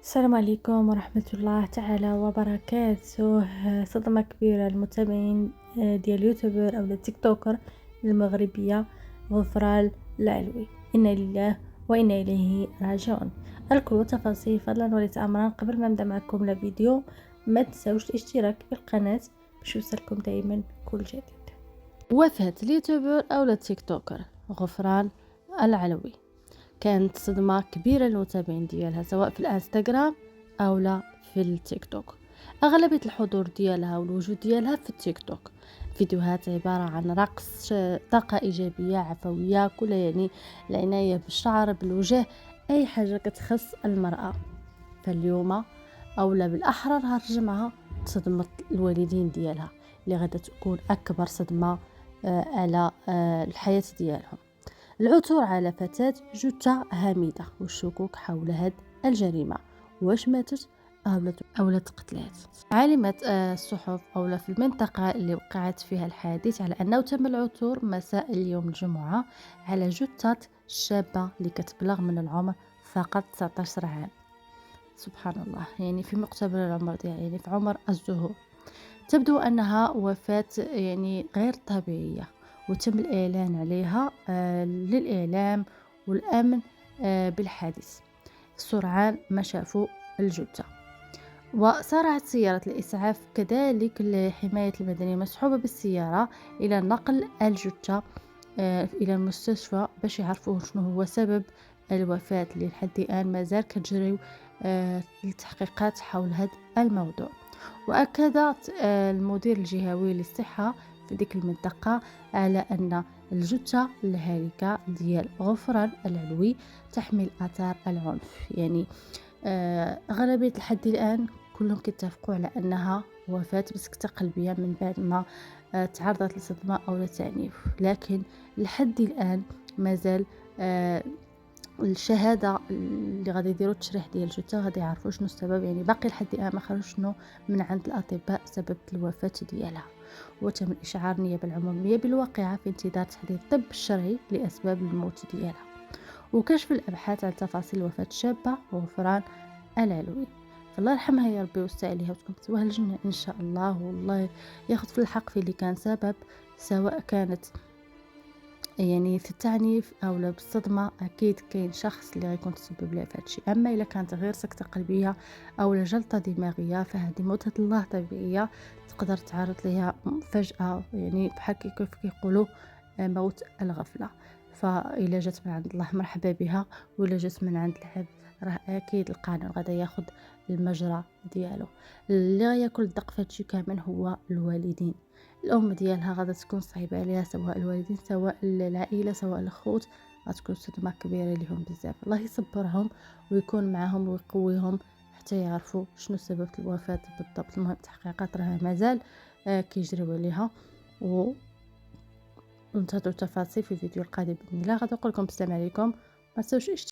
السلام عليكم ورحمة الله تعالى وبركاته. صدمة كبيرة للمتابعين ديال اليوتيوبر أو التيك توكر المغربية غفران العلوي. إنا لله وإنا إليه راجعون. الكل وتفاصيل فضلا وليس أمرا. قبل ما نبدأ معكم الفيديو ما تنساوش الاشتراك في القناة باش يوصلكم دائما كل جديد. وفاة اليوتيوبر أو التيك توكر غفران العلوي كانت صدمة كبيرة للمتابعين ديالها سواء في الانستغرام أو لا في التيك توك. أغلبية الحضور ديالها والوجود ديالها في التيك توك، فيديوهات عبارة عن رقص، طاقة إيجابية عفوية، كلها يعني العناية بالشعر بالوجه، أي حاجة كتخص المرأة. فاليوم أولى بالأحرى هرجمها صدمة الوالدين ديالها اللي غادا تكون أكبر صدمة على الحياة ديالهم. العثور على فتاة جثة هامدة والشكوك حول هذه الجريمة، واش ماتت أو تقتلات. علمت الصحف أو في المنطقة اللي وقعت فيها الحادث على أنه تم العثور مساء اليوم الجمعة على جثة شابة اللي كتبلغ من العمر فقط 19 عام. سبحان الله، يعني في مقتبل العمر ديالها، يعني في عمر الزهور. تبدو أنها وفاة يعني غير طبيعية، وتم الإعلان عليها للإعلام والأمن بالحادث سرعان ما شافوا الجثة. وسارعت سيارة الإسعاف كذلك لحماية المدني مسحوبة بالسيارة إلى نقل الجثة إلى المستشفى باش يعرفوا شنو هو سبب الوفاة، اللي لحد الآن مازال كتجريو التحقيقات حول هذا الموضوع. وأكد المدير الجهوي للصحة في ديك المنطقة على أن الجثة الهالكة ديال غفران العلوي تحمل آثار العنف. يعني أغلبية لحد الآن كلهم كيتفقوا على أنها وفاة بسكتة قلبية من بعد ما تعرضت لصدمة أو لتعنيف، لكن لحد الآن مازال الشهاده اللي غادي يديروا التشريح ديال الجثه غادي يعرفوا شنو السبب. يعني باقي لحد الان ما خرج شنو من عند الاطباء سبب الوفاه ديالها. وتم الاشعار النيابه العموميه بالواقعه في انتظار تحديد الطب الشرعي لاسباب الموت ديالها وكشف الابحاث عن تفاصيل وفاه الشابه غفران العلوي. فالله يرحمها يا ربي ويوسع عليها وتكون تسواها الجنه ان شاء الله، والله ياخذ في الحق في اللي كان سبب، سواء كانت يعني في التعنيف او لا بالصدمه. اكيد كاين شخص اللي غيكون تسبب له في هادشي. اما الا كانت غير سكته قلبيه او لا جلطه دماغيه فهذه موتة الله طبيعيه تقدر تعرض ليها فجاه، يعني بحال كيف كيقولوا موت الغفله. فإلا جات من عند الله مرحبا بها، وإلا جات من عند العبد راه اكيد القانون غادا ياخذ المجرى ديالو. اللي غياكل الدق في هادشي كامل هو الوالدين. الام ديالها غادا تكون صعيبه عليها، سواء الوالدين سواء العائله سواء الخوت، غتكون صدمه كبيره ليهم بزاف. الله يصبرهم ويكون معهم ويقويهم حتى يعرفوا شنو سبب الوفاه بالضبط. المهم التحقيقات راه مازال كيجريو عليها وننتظروا التفاصيل في الفيديو القادم باذن الله. غادي نقول لكم السلام عليكم، ما تنسوش